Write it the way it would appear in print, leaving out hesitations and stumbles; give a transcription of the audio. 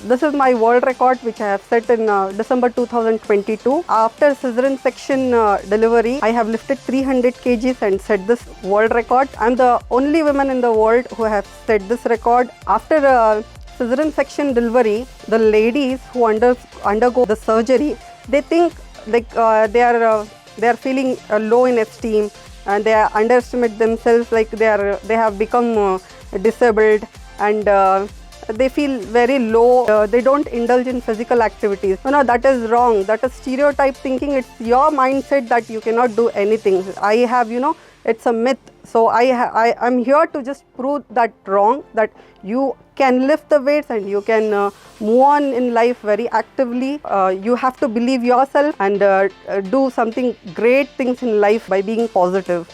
This is my world record which I have set in December 2022. After cesarean section delivery, I have lifted 300 kgs and set this world record. I'm the only woman in the world who have set this record. After cesarean section delivery, the ladies who undergo the surgery, they think like they are feeling low in esteem, and they underestimate themselves, like they have become disabled, and they feel very low. They don't indulge in physical activities. No, that is wrong. That is stereotype thinking. It's your mindset that you cannot do anything. I have, it's a myth. So I'm here to just prove that wrong, that you can lift the weights and you can move on in life very actively. You have to believe yourself and do something great things in life by being positive.